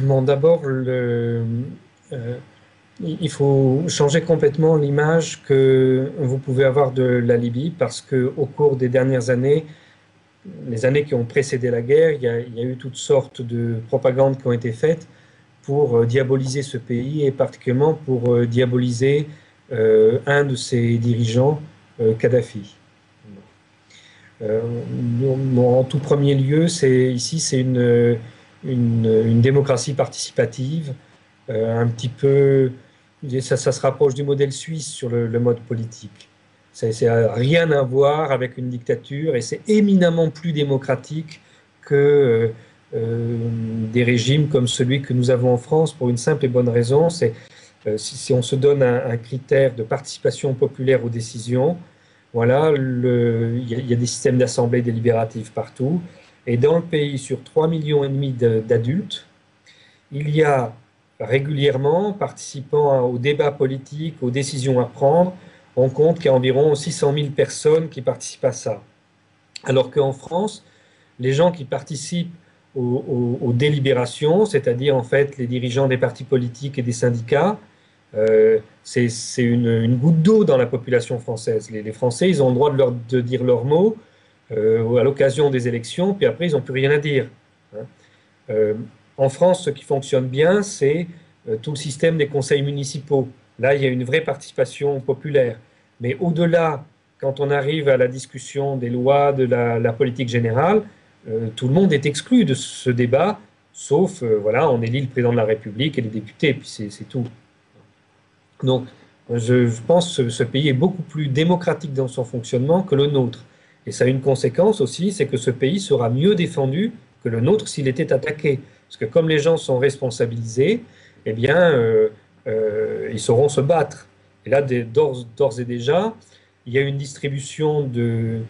Bon, d'abord, il faut changer complètement l'image que vous pouvez avoir de la Libye parce qu'au cours des dernières années, les années qui ont précédé la guerre, il y a eu toutes sortes de propagandes qui ont été faites pour diaboliser ce pays et particulièrement pour diaboliser un de ses dirigeants, Kadhafi. En tout premier lieu, ici, c'est une démocratie participative, un petit peu, ça se rapproche du modèle suisse sur le mode politique. Ça rien à voir avec une dictature et c'est éminemment plus démocratique que des régimes comme celui que nous avons en France pour une simple et bonne raison, c'est si on se donne un critère de participation populaire aux décisions, voilà, il y a des systèmes d'assemblée délibérative partout. Et dans le pays, sur 3,5 millions d'adultes, il y a régulièrement, participant aux débats politiques, aux décisions à prendre, on compte qu'il y a environ 600 000 personnes qui participent à ça. Alors qu'en France, les gens qui participent aux délibérations, c'est-à-dire en fait les dirigeants des partis politiques et des syndicats, c'est une goutte d'eau dans la population française. Les Français, ils ont le droit de dire leurs mots à l'occasion des élections, puis après, ils n'ont plus rien à dire. Hein. En France, ce qui fonctionne bien, c'est tout le système des conseils municipaux. Là, il y a une vraie participation populaire. Mais au-delà, quand on arrive à la discussion des lois, de la politique générale, tout le monde est exclu de ce débat, sauf, voilà, on élit le président de la République et les députés, puis c'est tout. Donc, je pense que ce pays est beaucoup plus démocratique dans son fonctionnement que le nôtre. Et ça a une conséquence aussi, c'est que ce pays sera mieux défendu que le nôtre s'il était attaqué. Parce que comme les gens sont responsabilisés, eh bien, ils sauront se battre. Et là, d'ores et déjà, il y a une distribution de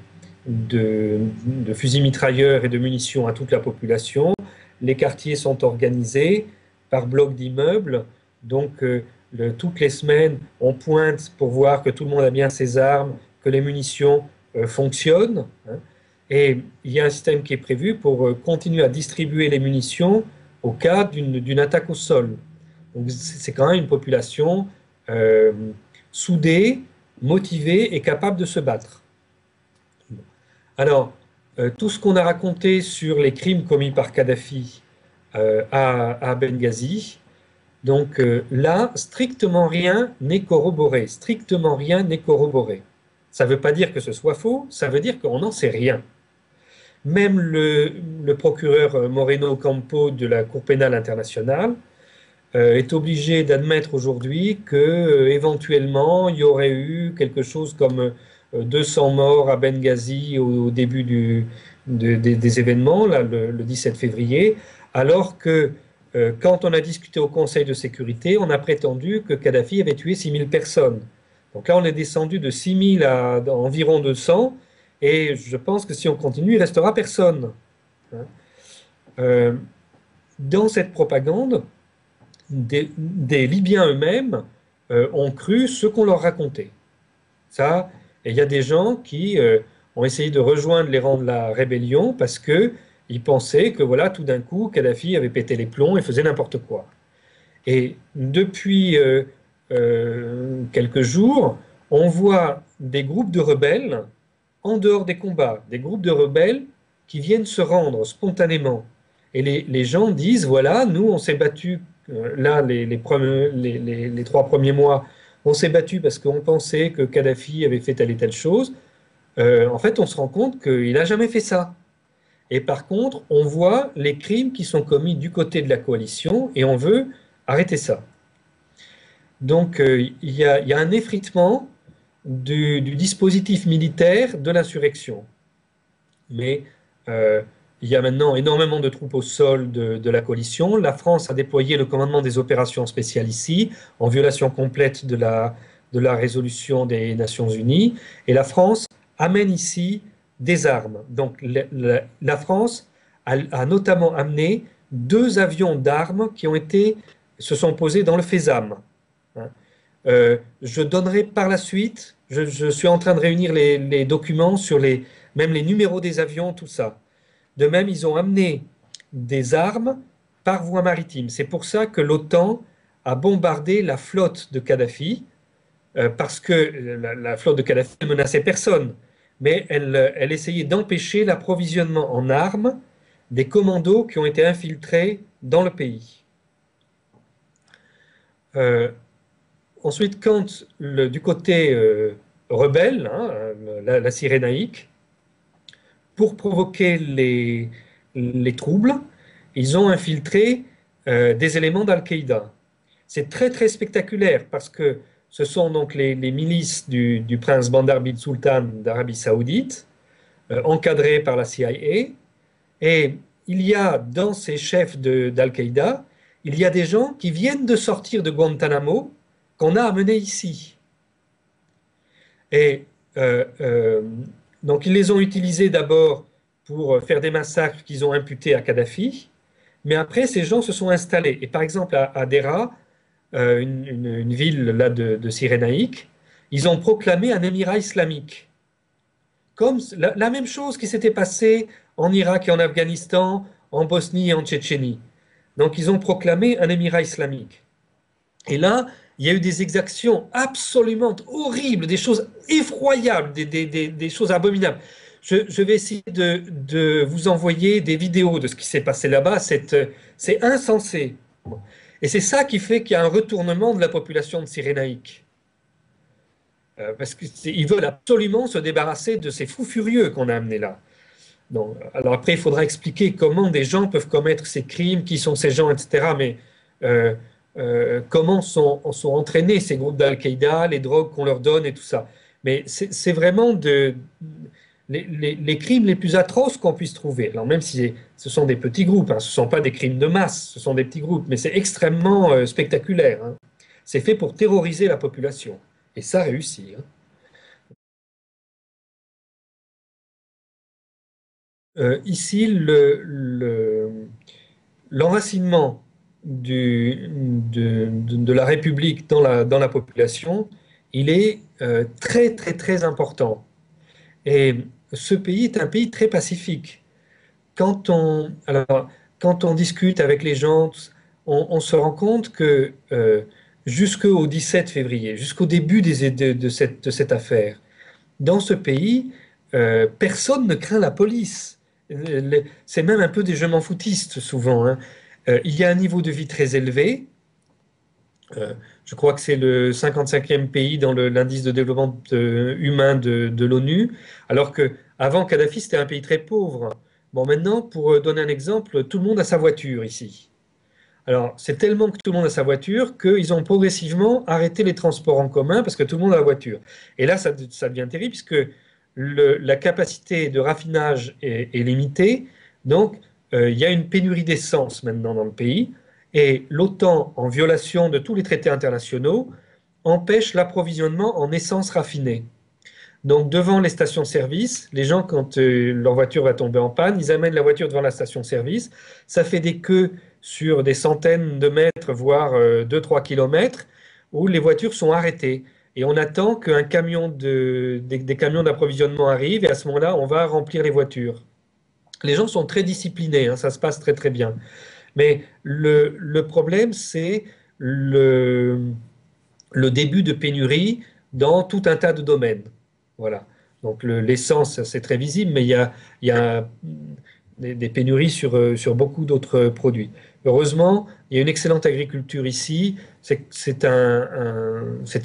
fusils mitrailleurs et de munitions à toute la population. Les quartiers sont organisés par blocs d'immeubles. Donc, toutes les semaines, on pointe pour voir que tout le monde a bien ses armes, que les munitions fonctionnent. Hein. Et il y a un système qui est prévu pour continuer à distribuer les munitions au cas d'une attaque au sol. Donc c'est quand même une population soudée, motivée et capable de se battre. Alors, tout ce qu'on a raconté sur les crimes commis par Kadhafi à Benghazi, donc là, strictement rien n'est corroboré. Strictement rien n'est corroboré. Ça ne veut pas dire que ce soit faux, ça veut dire qu'on n'en sait rien. Même le procureur Moreno Ocampo de la Cour pénale internationale est obligé d'admettre aujourd'hui que éventuellement il y aurait eu quelque chose comme 200 morts à Benghazi au début des événements, là, le 17 février, alors que quand on a discuté au Conseil de sécurité, on a prétendu que Kadhafi avait tué 6 000 personnes. Donc là, on est descendu de 6 000 à environ 200, et je pense que si on continue, il ne restera personne. Dans cette propagande, des Libyens eux-mêmes ont cru ce qu'on leur racontait. Ça, et il y a des gens qui ont essayé de rejoindre les rangs de la rébellion parce qu'ils pensaient que voilà, tout d'un coup, Kadhafi avait pété les plombs et faisait n'importe quoi. Et depuis quelques jours, on voit des groupes de rebelles en dehors des combats, des groupes de rebelles qui viennent se rendre spontanément. Et les gens disent, voilà, nous, on s'est battus, là, les 3 premiers mois, on s'est battus parce qu'on pensait que Kadhafi avait fait telle et telle chose. En fait, on se rend compte qu'il n'a jamais fait ça. Et par contre, on voit les crimes qui sont commis du côté de la coalition et on veut arrêter ça. Donc, il y a un effritement du dispositif militaire de l'insurrection. Mais il y a maintenant énormément de troupes au sol de la coalition. La France a déployé le commandement des opérations spéciales ici, en violation complète de la résolution des Nations Unies. Et la France amène ici des armes. Donc la France a notamment amené 2 avions d'armes qui se sont posés dans le Fezzan. Je donnerai par la suite, je suis en train de réunir les documents sur même les numéros des avions, tout ça. De même, ils ont amené des armes par voie maritime. C'est pour ça que l'OTAN a bombardé la flotte de Kadhafi, parce que la flotte de Kadhafi ne menaçait personne, mais elle essayait d'empêcher l'approvisionnement en armes des commandos qui ont été infiltrés dans le pays. Ensuite, quand du côté rebelle, hein, la Cyrénaïque, pour provoquer les troubles, ils ont infiltré des éléments d'Al-Qaïda. C'est très très spectaculaire parce que ce sont donc les milices du prince Bandar bin Sultan d'Arabie Saoudite, encadrés par la CIA, et il y a dans ces chefs d'Al-Qaïda, il y a des gens qui viennent de sortir de Guantanamo qu'on a amenés ici. Et donc ils les ont utilisés d'abord pour faire des massacres qu'ils ont imputés à Kadhafi, mais après ces gens se sont installés. Et par exemple à Dera, une ville là de Cyrénaïque, ils ont proclamé un émirat islamique. Comme la même chose qui s'était passée en Irak et en Afghanistan, en Bosnie et en Tchétchénie. Donc ils ont proclamé un émirat islamique. Et là, il y a eu des exactions absolument horribles, des choses effroyables, des choses abominables. Je vais essayer de vous envoyer des vidéos de ce qui s'est passé là-bas. C'est insensé. Et c'est ça qui fait qu'il y a un retournement de la population de Cyrénaïque. Parce qu'ils veulent absolument se débarrasser de ces fous furieux qu'on a amenés là. Donc, alors après, il faudra expliquer comment des gens peuvent commettre ces crimes, qui sont ces gens, etc. Mais comment sont entraînés ces groupes d'Al-Qaïda, les drogues qu'on leur donne et tout ça. Mais c'est vraiment les crimes les plus atroces qu'on puisse trouver. Alors même si ce sont des petits groupes, hein, ce ne sont pas des crimes de masse, ce sont des petits groupes, mais c'est extrêmement spectaculaire. Hein. C'est fait pour terroriser la population. Et ça réussit. Hein. Ici, l'enracinement de la République dans la population, il est très, très, très important. Et ce pays est un pays très pacifique. Alors, quand on discute avec les gens, on se rend compte que jusqu'au 17 février, jusqu'au début de cette affaire, dans ce pays, personne ne craint la police. C'est même un peu des je m'en foutistes souvent. Hein. Il y a un niveau de vie très élevé. Je crois que c'est le 55e pays dans l'indice de développement humain de l'ONU, alors que avant Kadhafi, c'était un pays très pauvre. Bon, maintenant, pour donner un exemple, tout le monde a sa voiture ici. Alors, c'est tellement que tout le monde a sa voiture qu'ils ont progressivement arrêté les transports en commun parce que tout le monde a la voiture. Et là, ça devient terrible puisque la capacité de raffinage est limitée. Donc, il y a une pénurie d'essence maintenant dans le pays. Et l'OTAN, en violation de tous les traités internationaux, empêche l'approvisionnement en essence raffinée. Donc, devant les stations-service, les gens, quand leur voiture va tomber en panne, ils amènent la voiture devant la station-service. Ça fait des queues sur des centaines de mètres, voire 2-3 kilomètres, où les voitures sont arrêtées. Et on attend qu'un camion des camions d'approvisionnement arrive, et à ce moment-là, on va remplir les voitures. Les gens sont très disciplinés, hein, ça se passe très très bien. Mais le problème, c'est le début de pénurie dans tout un tas de domaines. Voilà. Donc l'essence, c'est très visible, mais il y a des pénuries sur beaucoup d'autres produits. Heureusement, il y a une excellente agriculture ici. C'était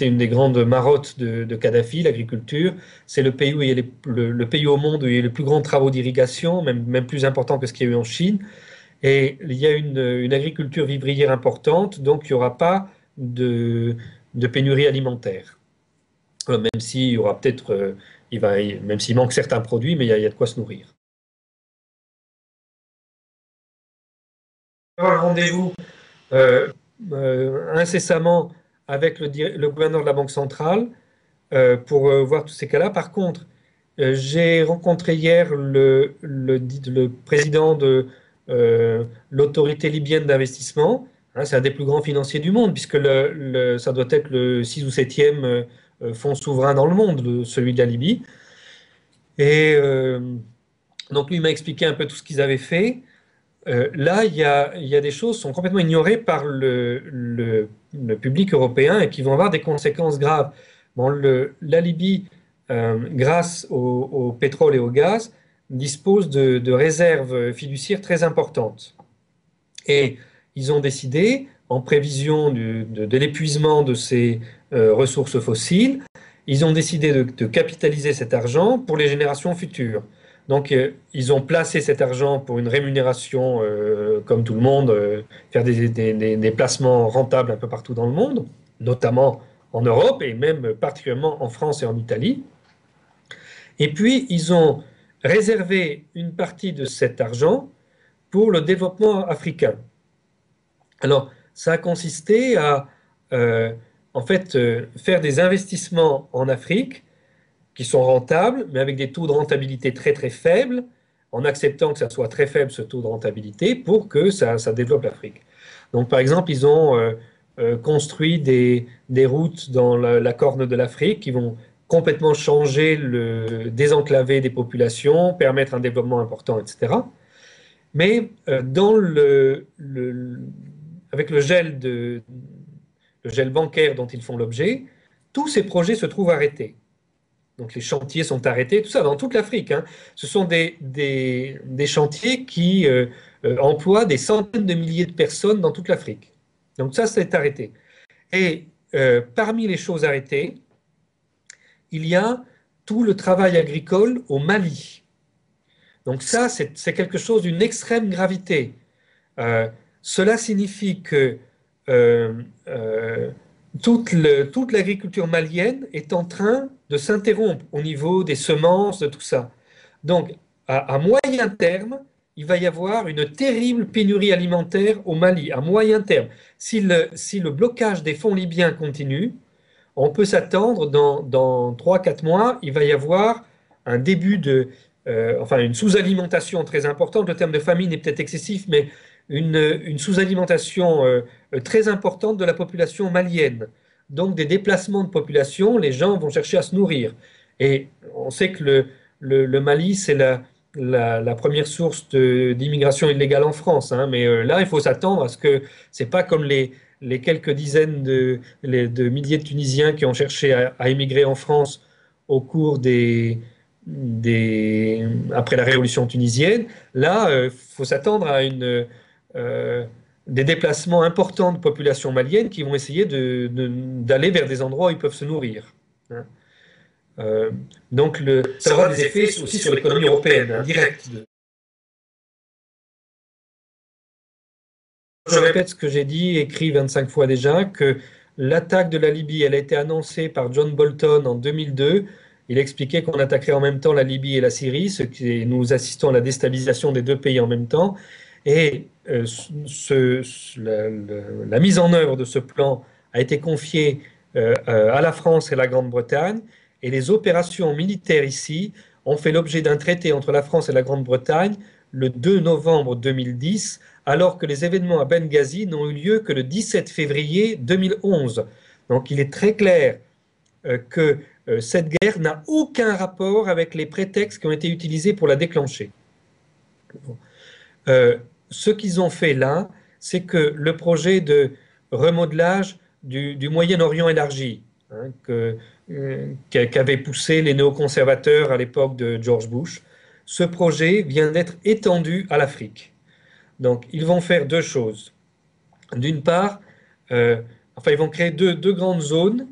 une des grandes marottes de Kadhafi, l'agriculture. C'est le pays où il y a le pays au monde où il y a les plus grands travaux d'irrigation, même plus importants que ce qu'il y a eu en Chine. Et il y a une agriculture vivrière importante, donc il n'y aura pas de pénurie alimentaire. Même s'il y aura peut-être, même s'il manque certains produits, mais il y a de quoi se nourrir. Un rendez-vous incessamment avec le gouverneur de la Banque centrale pour voir tous ces cas-là. Par contre, j'ai rencontré hier le président de l'autorité libyenne d'investissement. Hein, c'est un des plus grands financiers du monde, puisque ça doit être le 6 ou 7e fonds souverain dans le monde, celui de la Libye. Et donc lui m'a expliqué un peu tout ce qu'ils avaient fait. là, il y a des choses qui sont complètement ignorées par le public européen et qui vont avoir des conséquences graves. Bon, la Libye, grâce au pétrole et au gaz, dispose de réserves fiduciaires très importantes. Et ils ont décidé, en prévision de l'épuisement de ces ressources fossiles, ils ont décidé de capitaliser cet argent pour les générations futures. Donc, ils ont placé cet argent pour une rémunération, comme tout le monde, faire des placements rentables un peu partout dans le monde, notamment en Europe et même particulièrement en France et en Italie. Et puis, ils ont réservé une partie de cet argent pour le développement africain. Alors, ça a consisté à, en fait, faire des investissements en Afrique qui sont rentables, mais avec des taux de rentabilité très très faibles, en acceptant que ça soit très faible ce taux de rentabilité pour que ça développe l'Afrique. Donc, par exemple, ils ont construit des routes dans la corne de l'Afrique qui vont complètement changer désenclaver des populations, permettre un développement important, etc. Mais avec le gel bancaire dont ils font l'objet, tous ces projets se trouvent arrêtés. Donc les chantiers sont arrêtés, tout ça dans toute l'Afrique, hein. Ce sont des chantiers qui emploient des centaines de milliers de personnes dans toute l'Afrique. Donc ça, c'est arrêté. Et parmi les choses arrêtées, il y a tout le travail agricole au Mali. Donc ça, c'est quelque chose d'une extrême gravité. Cela signifie que euh, euh, toute l'agriculture malienne est en train de s'interrompre au niveau des semences, de tout ça. Donc, à moyen terme, il va y avoir une terrible pénurie alimentaire au Mali, à moyen terme. Si le blocage des fonds libyens continue, on peut s'attendre dans 3-4 mois, il va y avoir un début enfin une sous-alimentation très importante. Le terme de famine est peut-être excessif, mais une sous-alimentation très importante de la population malienne. Donc des déplacements de population, les gens vont chercher à se nourrir. Et on sait que le Mali, c'est la première source d'immigration illégale en France, hein. Mais là, il faut s'attendre à ce que c'est pas comme les quelques dizaines de milliers de Tunisiens qui ont cherché à émigrer en France au cours après la révolution tunisienne. Là, il faut s'attendre à euh, des déplacements importants de populations maliennes qui vont essayer d'aller vers des endroits où ils peuvent se nourrir, hein. Euh, donc, ça aura des effets aussi sur l'économie européenne, hein, directs. Je répète ce que j'ai dit, écrit 25 fois déjà, que l'attaque de la Libye, elle a été annoncée par John Bolton en 2002. Il expliquait qu'on attaquerait en même temps la Libye et la Syrie, nous assistons à la déstabilisation des deux pays en même temps. Et la mise en œuvre de ce plan a été confiée à la France et la Grande-Bretagne. Et les opérations militaires ici ont fait l'objet d'un traité entre la France et la Grande-Bretagne le 2 novembre 2010, alors que les événements à Benghazi n'ont eu lieu que le 17 février 2011. Donc il est très clair que cette guerre n'a aucun rapport avec les prétextes qui ont été utilisés pour la déclencher. Ce qu'ils ont fait là, c'est que le projet de remodelage du Moyen-Orient élargi, hein, qu'avaient poussé les néoconservateurs à l'époque de George Bush, ce projet vient d'être étendu à l'Afrique. Donc, ils vont faire deux choses. D'une part, enfin, ils vont créer deux grandes zones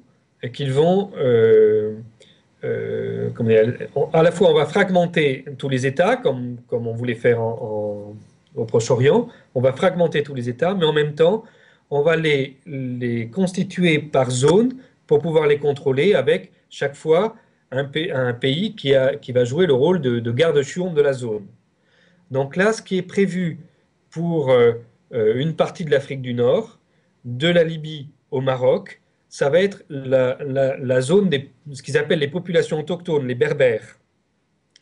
qu'ils vont, à la fois, on va fragmenter tous les États, comme on voulait faire au Proche-Orient. On va fragmenter tous les États, mais en même temps, on va les constituer par zone pour pouvoir les contrôler avec chaque fois un pays qui va jouer le rôle de garde-chiourme de la zone. Donc là, ce qui est prévu pour une partie de l'Afrique du Nord, de la Libye au Maroc, ça va être la zone ce qu'ils appellent les populations autochtones, les Berbères.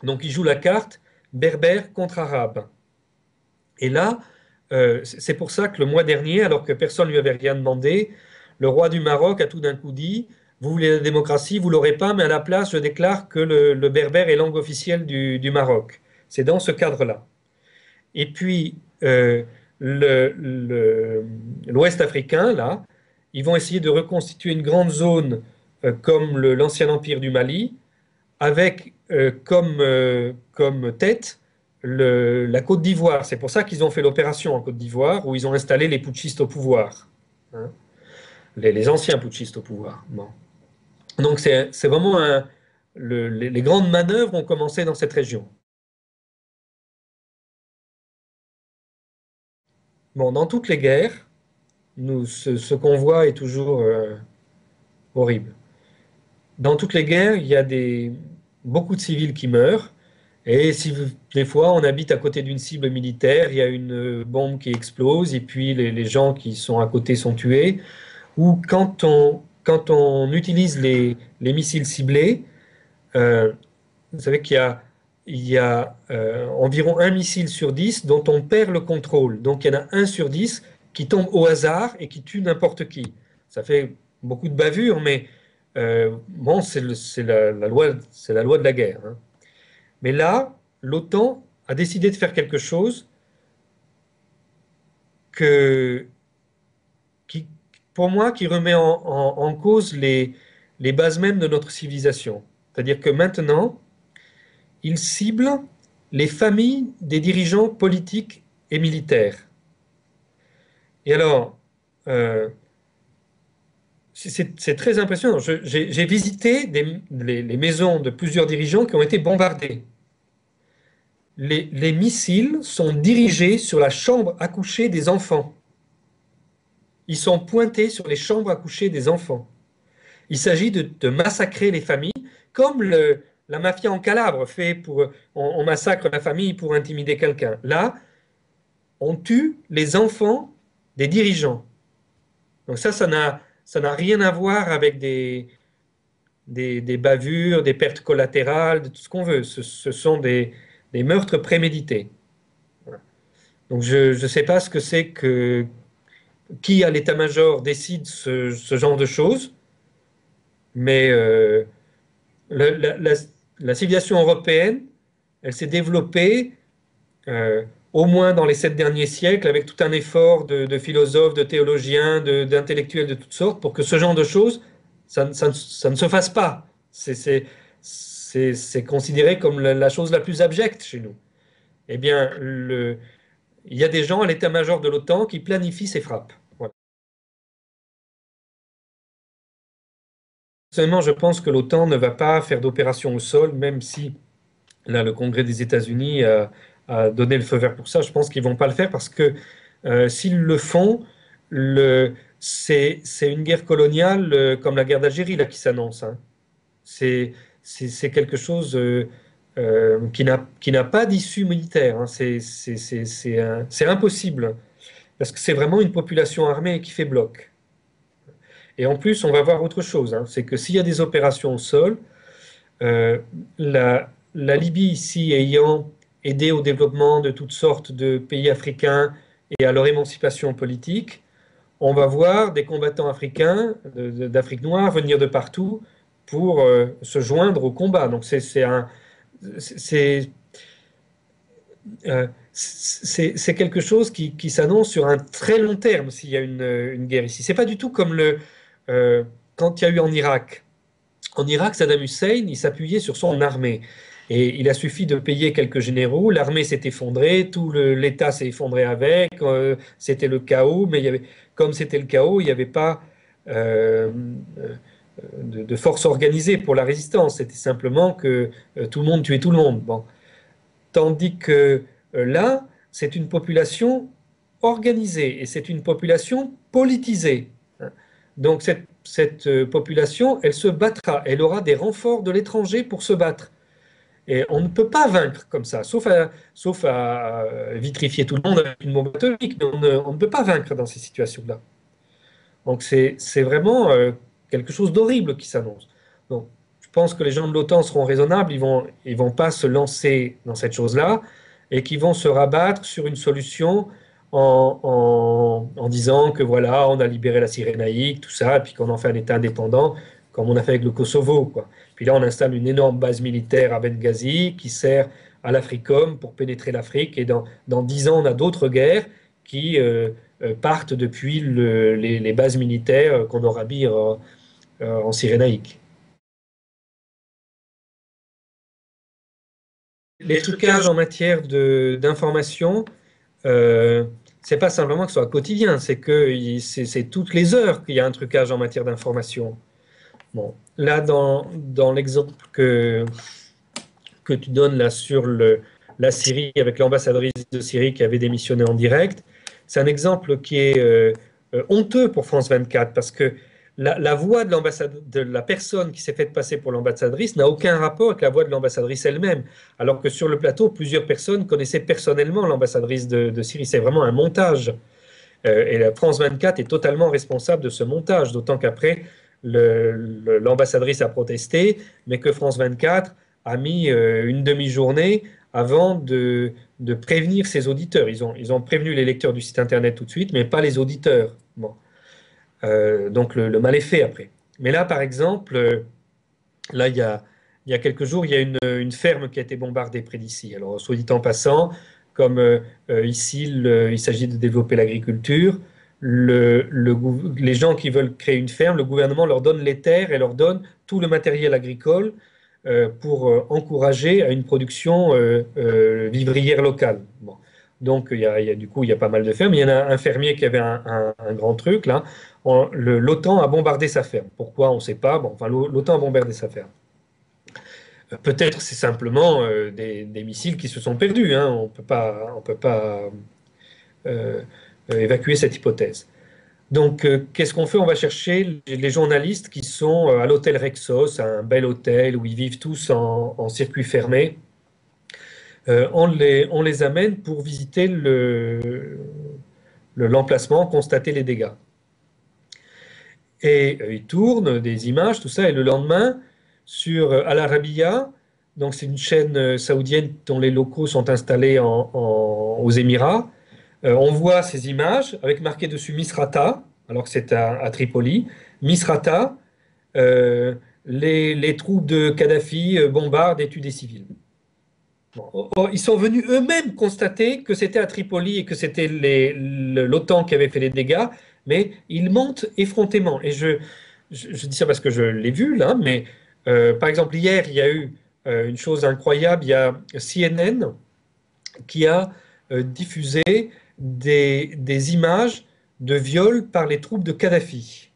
Donc ils jouent la carte Berbères contre Arabes. Et là, c'est pour ça que le mois dernier, alors que personne ne lui avait rien demandé, le roi du Maroc a tout d'un coup dit, vous voulez la démocratie, vous l'aurez pas, mais à la place, je déclare que le berbère est langue officielle du Maroc. C'est dans ce cadre-là. Et puis, l'Ouest africain, là, ils vont essayer de reconstituer une grande zone comme l'ancien empire du Mali, avec comme tête la Côte d'Ivoire. C'est pour ça qu'ils ont fait l'opération en Côte d'Ivoire, où ils ont installé les putschistes au pouvoir, hein, les anciens putschistes au pouvoir. Bon. Donc c'est vraiment les grandes manœuvres ont commencé dans cette région. Bon, dans toutes les guerres, ce qu'on voit est toujours horrible. Dans toutes les guerres, il y a beaucoup de civils qui meurent. Et si des fois on habite à côté d'une cible militaire, il y a une bombe qui explose et puis les gens qui sont à côté sont tués. Ou quand on utilise les missiles ciblés, euh, vous savez qu'il y a environ un missile sur 10 dont on perd le contrôle. Donc il y en a un sur 10 qui tombe au hasard et qui tue n'importe qui. Ça fait beaucoup de bavures, mais bon, c'est la loi de la guerre, hein. Mais là, l'OTAN a décidé de faire quelque chose que, qui, pour moi, qui remet en cause les bases mêmes de notre civilisation. C'est-à-dire que maintenant, il cible les familles des dirigeants politiques et militaires. Et alors, euh, c'est très impressionnant. J'ai visité les maisons de plusieurs dirigeants qui ont été bombardées. Les missiles sont dirigés sur la chambre à coucher des enfants. Ils sont pointés sur les chambres à coucher des enfants. Il s'agit de massacrer les familles, comme la mafia en Calabre fait on massacre la famille pour intimider quelqu'un. Là, on tue les enfants des dirigeants. Donc ça n'a rien à voir avec des bavures, des pertes collatérales, de tout ce qu'on veut. Ce sont des meurtres prémédités. Donc je ne sais pas ce que c'est qui à l'état-major décide ce genre de choses, mais la, la- la- la civilisation européenne, elle s'est développée euh, au moins dans les 7 derniers siècles avec tout un effort de philosophes, de théologiens, d'intellectuels de toutes sortes pour que ce genre de choses, ça ne se fasse pas. C'est considéré comme la chose la plus abjecte chez nous. Eh bien, il y a des gens à l'état-major de l'OTAN qui planifient ces frappes. Voilà. Personnellement, je pense que l'OTAN ne va pas faire d'opération au sol, même si là, le Congrès des États-Unis a donné le feu vert pour ça. Je pense qu'ils ne vont pas le faire parce que s'ils le font, c'est une guerre coloniale comme la guerre d'Algérie là, qui s'annonce, hein. C'est c'est quelque chose qui n'a pas d'issue militaire, hein. C'est impossible parce que c'est vraiment une population armée qui fait bloc. Et en plus, on va voir autre chose, hein, c'est que s'il y a des opérations au sol, euh, la Libye ici ayant aidé au développement de toutes sortes de pays africains et à leur émancipation politique, on va voir des combattants africains d'Afrique noire venir de partout pour se joindre au combat. Donc c'est c'est quelque chose qui s'annonce sur un très long terme s'il y a une guerre ici. C'est pas du tout comme euh, quand il y a eu en Irak. En Irak, Saddam Hussein, il s'appuyait sur son armée. Et il a suffi de payer quelques généraux, l'armée s'est effondrée, tout l'État s'est effondré avec, c'était le chaos, mais comme c'était le chaos, il n'y avait pas euh, de force organisée pour la résistance, c'était simplement que tout le monde tuait tout le monde. Bon. Tandis que là, c'est une population organisée et c'est une population politisée, hein. Donc cette population, elle se battra, elle aura des renforts de l'étranger pour se battre. Et on ne peut pas vaincre comme ça, sauf à vitrifier tout le monde avec une bombe atomique, mais on ne peut pas vaincre dans ces situations-là. Donc c'est vraiment quelque chose d'horrible qui s'annonce. Donc je pense que les gens de l'OTAN seront raisonnables, ils vont pas se lancer dans cette chose-là et qu'ils vont se rabattre sur une solution en disant que voilà, on a libéré la Cyrénaïque, tout ça, et puis qu'on en fait un État indépendant. comme on a fait avec le Kosovo, quoi. Puis là, on installe une énorme base militaire à Benghazi qui sert à l'Africom pour pénétrer l'Afrique. Et dans 10 ans, on a d'autres guerres qui partent depuis les bases militaires qu'on aura mis en Cyrénaïque. Les trucages en matière d'information, c'est pas simplement que ce soit quotidien, c'est que c'est toutes les heures qu'il y a un trucage en matière d'information. Bon, là, dans l'exemple que tu donnes là sur la Syrie, avec l'ambassadrice de Syrie qui avait démissionné en direct, c'est un exemple qui est honteux pour France 24, parce que la voix de la personne qui s'est faite passer pour l'ambassadrice n'a aucun rapport avec la voix de l'ambassadrice elle-même, alors que sur le plateau, plusieurs personnes connaissaient personnellement l'ambassadrice de Syrie. C'est vraiment un montage. Et la France 24 est totalement responsable de ce montage, d'autant qu'après, l'ambassadrice a protesté, mais que France 24 a mis une demi-journée avant de prévenir ses auditeurs. Ils ont prévenu les lecteurs du site internet tout de suite, mais pas les auditeurs. Bon. Donc le mal est fait après. Mais là, par exemple, là, il y a quelques jours, il y a une ferme qui a été bombardée près d'ici. Alors, soit dit en passant, comme ici, il s'agit de développer l'agriculture, les gens qui veulent créer une ferme, le gouvernement leur donne les terres et leur donne tout le matériel agricole pour encourager à une production vivrière locale. Bon. Donc, du coup, il y a pas mal de fermes. Il y en a un fermier qui avait un grand truc, là. L'OTAN a bombardé sa ferme. Pourquoi? On ne sait pas. Bon, enfin, l'OTAN a bombardé sa ferme. Peut-être c'est simplement des missiles qui se sont perdus, hein. On peut pas évacuer cette hypothèse. Donc, qu'est-ce qu'on fait? On va chercher les journalistes qui sont à l'hôtel Rexos, un bel hôtel où ils vivent tous en circuit fermé. On les amène pour visiter l'emplacement, constater les dégâts. Et ils tournent des images, tout ça, et le lendemain, sur Al Arabiya, donc c'est une chaîne saoudienne dont les locaux sont installés aux Émirats, on voit ces images avec marqué dessus Misrata, alors que c'est à Tripoli. Misrata, les troupes de Kadhafi bombardent et tuent des civils. Bon, ils sont venus eux-mêmes constater que c'était à Tripoli et que c'était l'OTAN qui avait fait les dégâts, mais ils mentent effrontément. Et je dis ça parce que je l'ai vu là, mais par exemple, hier, il y a eu une chose incroyable. Il y a CNN qui a diffusé des images de viol par les troupes de Kadhafi.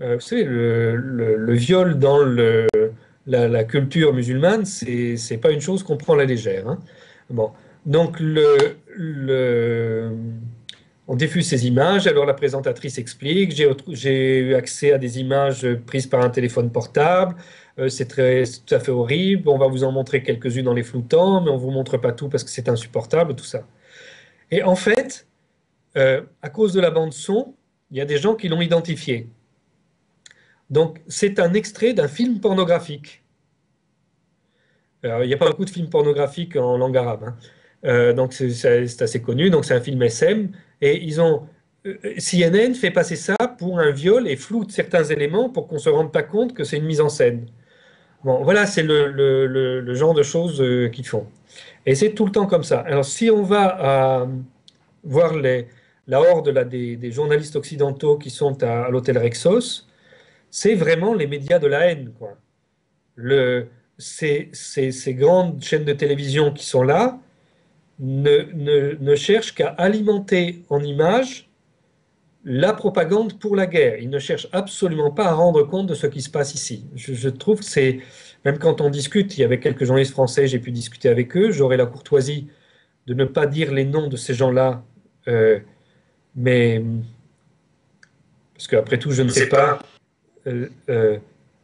Vous savez, le viol dans la culture musulmane, c'est pas une chose qu'on prend à la légère, hein. Bon, donc on diffuse ces images. Alors la présentatrice explique, j'ai eu accès à des images prises par un téléphone portable. C'est tout à fait horrible. On va vous en montrer quelques-unes dans les floutants, mais on vous montre pas tout parce que c'est insupportable, tout ça. Et en fait, à cause de la bande son, il y a des gens qui l'ont identifié. Donc, c'est un extrait d'un film pornographique. Alors, il n'y a pas beaucoup de films pornographiques en langue arabe, hein. Donc, c'est assez connu. Donc, c'est un film SM. Et CNN fait passer ça pour un viol et floute certains éléments pour qu'on ne se rende pas compte que c'est une mise en scène. Bon, voilà, c'est le genre de choses qu'ils font. Et c'est tout le temps comme ça. Alors, si on va voir la horde là, des journalistes occidentaux qui sont à l'hôtel Rexos, c'est vraiment les médias de la haine, quoi. Ces grandes chaînes de télévision qui sont là ne cherchent qu'à alimenter en images la propagande pour la guerre. Ils ne cherchent absolument pas à rendre compte de ce qui se passe ici. Je trouve que c'est, même quand on discute, il y avait quelques journalistes français, j'ai pu discuter avec eux, j'aurais la courtoisie de ne pas dire les noms de ces gens-là, mais parce qu'après tout, je ne sais pas.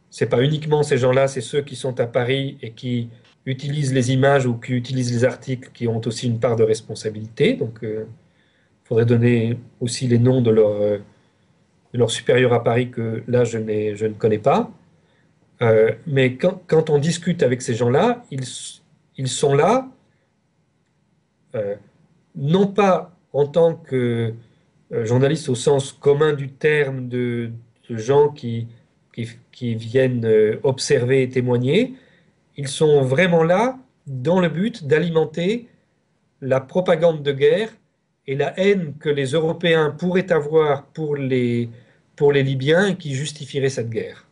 C'est pas uniquement ces gens-là, c'est ceux qui sont à Paris et qui utilisent les images ou qui utilisent les articles qui ont aussi une part de responsabilité. Donc, il faudrait donner aussi les noms de leurs supérieurs à Paris que là, je ne connais pas. Mais quand on discute avec ces gens-là, ils sont là, non pas en tant que journalistes au sens commun du terme de gens qui qui viennent observer et témoigner. Ils sont vraiment là dans le but d'alimenter la propagande de guerre et la haine que les Européens pourraient avoir pour les Libyens et qui justifierait cette guerre.